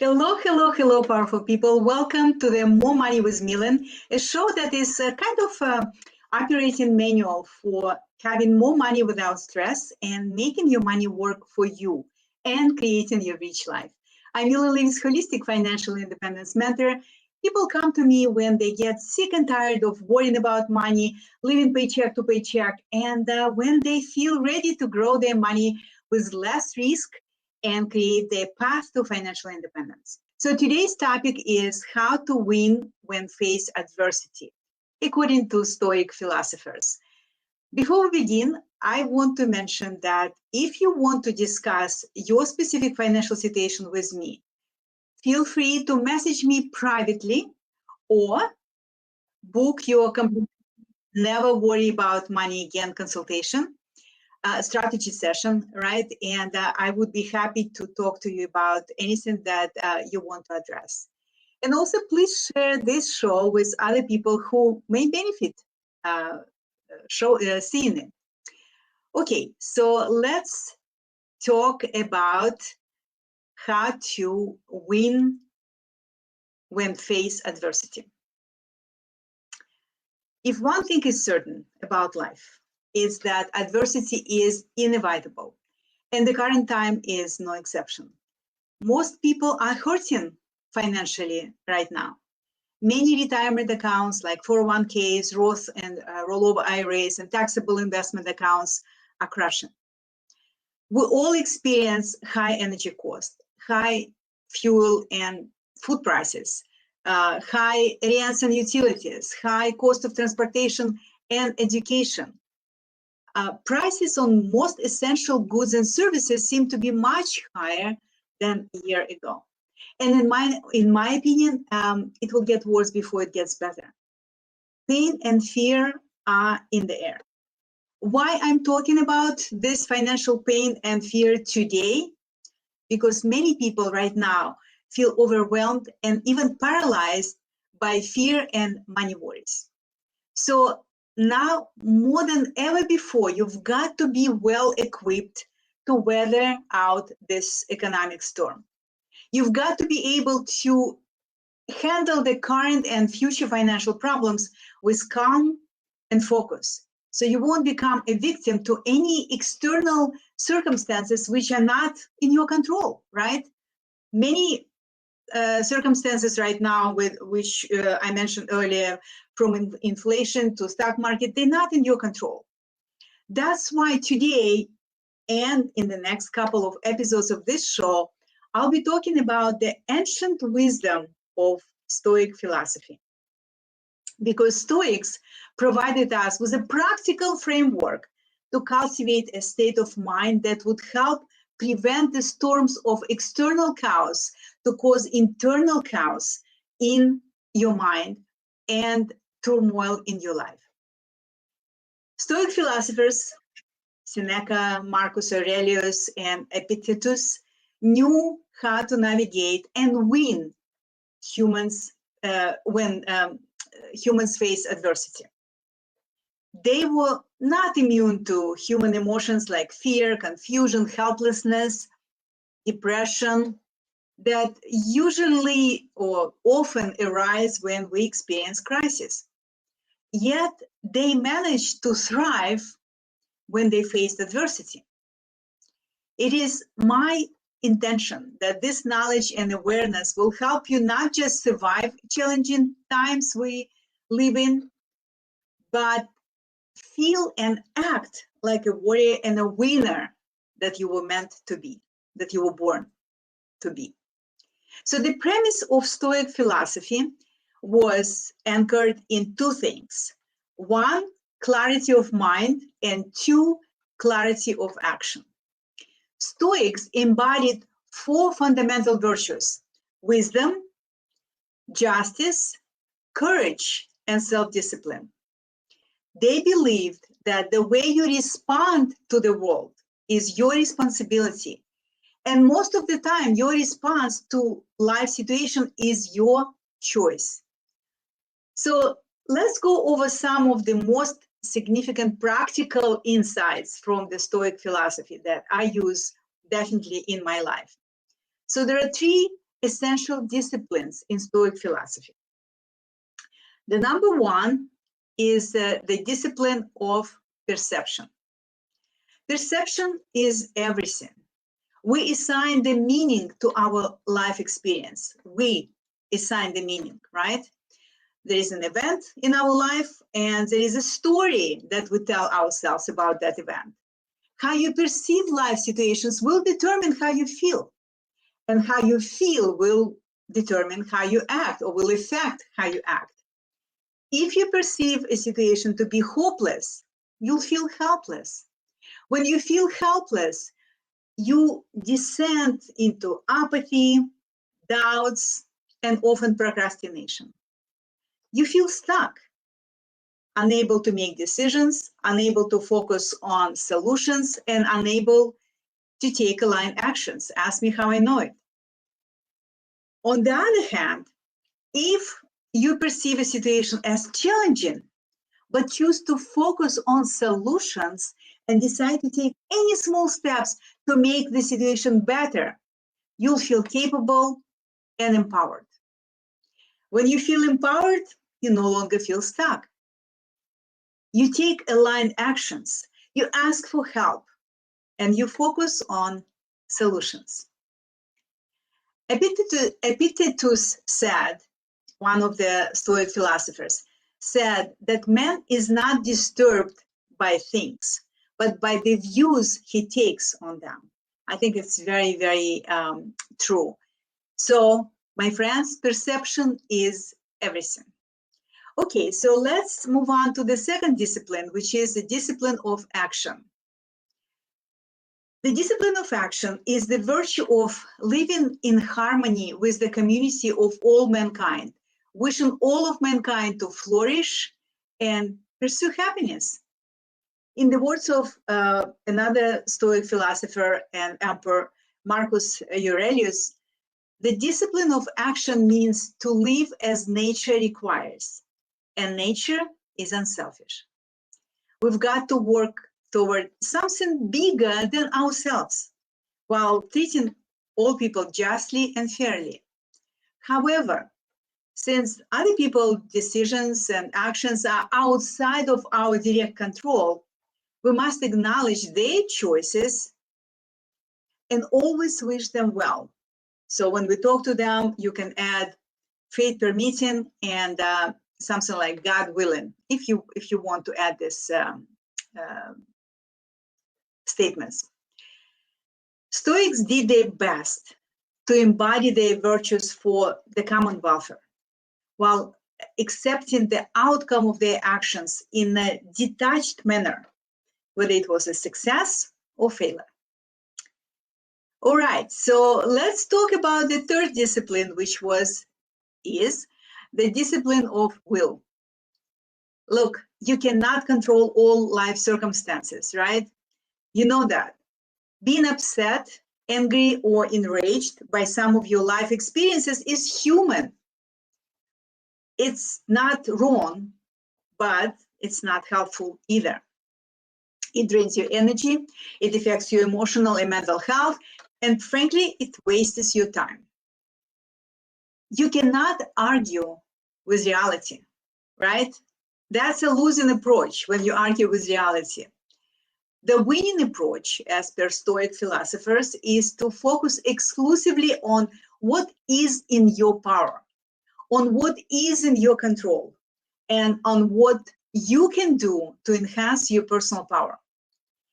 Hello, hello, hello, powerful people. Welcome to the More Money with Millen, a show that is a kind of operating manual for having more money without stress and making your money work for you and creating your rich life. I'm Livis, holistic financial independence mentor. People come to me when they get sick and tired of worrying about money, living paycheck to paycheck, and when they feel ready to grow their money with less risk and create their path to financial independence. So today's topic is how to win when face adversity, according to Stoic philosophers. Before we begin, I want to mention that if you want to discuss your specific financial situation with me, feel free to message me privately or book your Never Worry About Money Again consultation. Strategy session, right? And I would be happy to talk to you about anything that you want to address. And also, please share this show with other people who may benefit seeing it. Okay, so let's talk about how to win when face adversity. If one thing is certain about life, is that adversity is inevitable, and the current time is no exception. Most people are hurting financially right now. Many retirement accounts like 401ks, Roth and rollover IRAs, and taxable investment accounts are crashing. We all experience high energy costs, high fuel and food prices, high rents and utilities, high cost of transportation and education. Prices on most essential goods and services seem to be much higher than a year ago. And in my opinion, it will get worse before it gets better. Pain and fear are in the air. Why I'm talking about this financial pain and fear today? Because many people right now feel overwhelmed and even paralyzed by fear and money worries. So now, more than ever before, you've got to be well equipped to weather out this economic storm. You've got to be able to handle the current and future financial problems with calm and focus. So you won't become a victim to any external circumstances which are not in your control, right? Many circumstances right now with which I mentioned earlier, from inflation to stock market, they're not in your control. That's why today and in the next couple of episodes of this show, I'll be talking about the ancient wisdom of Stoic philosophy. Because Stoics provided us with a practical framework to cultivate a state of mind that would help prevent the storms of external chaos to cause internal chaos in your mind and turmoil in your life. Stoic philosophers, Seneca, Marcus Aurelius, and Epictetus, knew how to navigate and win humans when humans face adversity. They were not immune to human emotions like fear, confusion, helplessness, depression, that usually or often arise when we experience crisis. Yet they manage to thrive when they face adversity. It is my intention that this knowledge and awareness will help you not just survive challenging times we live in, but feel and act like a warrior and a winner that you were meant to be, that you were born to be. So the premise of Stoic philosophy was anchored in two things. One, clarity of mind, and two, clarity of action. Stoics embodied four fundamental virtues: wisdom, justice, courage, and self-discipline. They believed that the way you respond to the world is your responsibility. And most of the time, your response to life situation is your choice. So let's go over some of the most significant practical insights from the Stoic philosophy that I use definitely in my life. So there are three essential disciplines in Stoic philosophy. The number one is the discipline of perception. Perception is everything. We assign the meaning to our life experience. We assign the meaning, right? There is an event in our life, and there is a story that we tell ourselves about that event. How you perceive life situations will determine how you feel, and how you feel will determine how you act, or will affect how you act. If you perceive a situation to be hopeless, you'll feel helpless. When you feel helpless, you descend into apathy, doubts, and often procrastination. You feel stuck, unable to make decisions, unable to focus on solutions, and unable to take aligned actions. Ask me how I know it. On the other hand, if you perceive a situation as challenging, but choose to focus on solutions and decide to take any small steps to make the situation better, you'll feel capable and empowered. When you feel empowered, you no longer feel stuck. You take aligned actions, you ask for help, and you focus on solutions. Epictetus said, one of the Stoic philosophers, said that man is not disturbed by things, but by the views he takes on them. I think it's very, very true. So, my friends, perception is everything. Okay, so let's move on to the second discipline, which is the discipline of action. The discipline of action is the virtue of living in harmony with the community of all mankind, wishing all of mankind to flourish and pursue happiness. In the words of another Stoic philosopher and emperor, Marcus Aurelius, the discipline of action means to live as nature requires, and nature is unselfish. We've got to work toward something bigger than ourselves, while treating all people justly and fairly. However, since other people's decisions and actions are outside of our direct control, we must acknowledge their choices and always wish them well. So when we talk to them, you can add fate permitting and something like God willing, if you want to add this statements. Stoics did their best to embody their virtues for the common welfare, while accepting the outcome of their actions in a detached manner, whether it was a success or failure. All right, so let's talk about the third discipline, which is the discipline of will. Look, you cannot control all life circumstances, right? You know that. Being upset, angry, or enraged by some of your life experiences is human. It's not wrong, but it's not helpful either. It drains your energy, it affects your emotional and mental health, and frankly, it wastes your time. You cannot argue with reality, right? That's a losing approach when you argue with reality. The winning approach, as per Stoic philosophers, is to focus exclusively on what is in your power, on what is in your control, and on what you can do to enhance your personal power.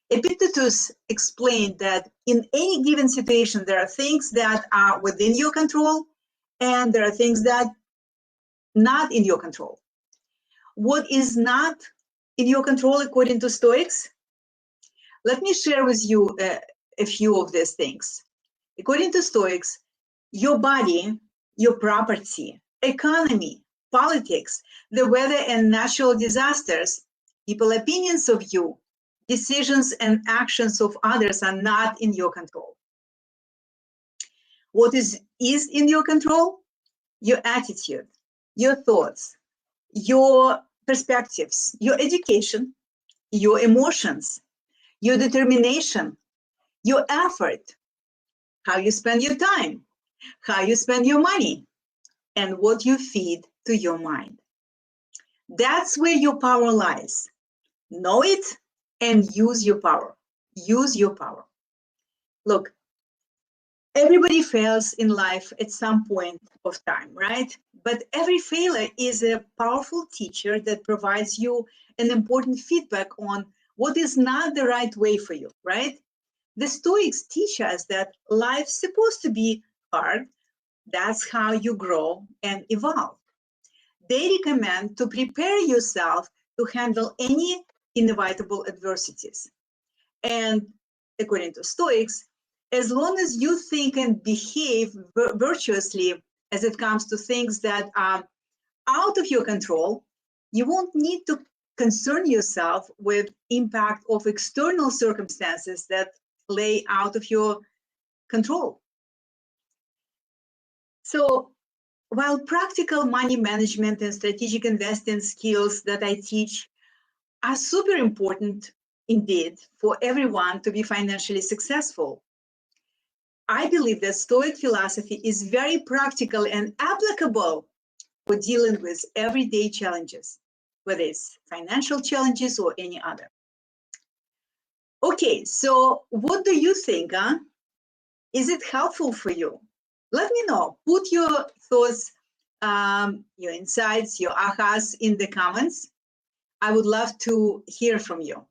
Epictetus explained that in any given situation, there are things that are within your control, and there are things that not in your control. What is not in your control, according to Stoics? Let me share with you a few of these things. According to Stoics, your body, your property, economy, politics, the weather and natural disasters, people's opinions of you, decisions and actions of others are not in your control. What is in your control? Your attitude, your thoughts, your perspectives, your education, your emotions, your determination, your effort, how you spend your time, how you spend your money, and what you feed to your mind. That's where your power lies. Know it and use your power. Use your power. Look, everybody fails in life at some point of time, right? But every failure is a powerful teacher that provides you an important feedback on what is not the right way for you, right? The Stoics teach us that life's supposed to be hard. That's how you grow and evolve. They recommend to prepare yourself to handle any inevitable adversities. And according to Stoics, as long as you think and behave virtuously as it comes to things that are out of your control, you won't need to concern yourself with impact of external circumstances that lay out of your control. So while practical money management and strategic investing skills that I teach are super important indeed for everyone to be financially successful, I believe that Stoic philosophy is very practical and applicable for dealing with everyday challenges, whether it's financial challenges or any other. Okay, so what do you think? Is it helpful for you? Let me know. Put your thoughts, your insights, your ahas in the comments. I would love to hear from you.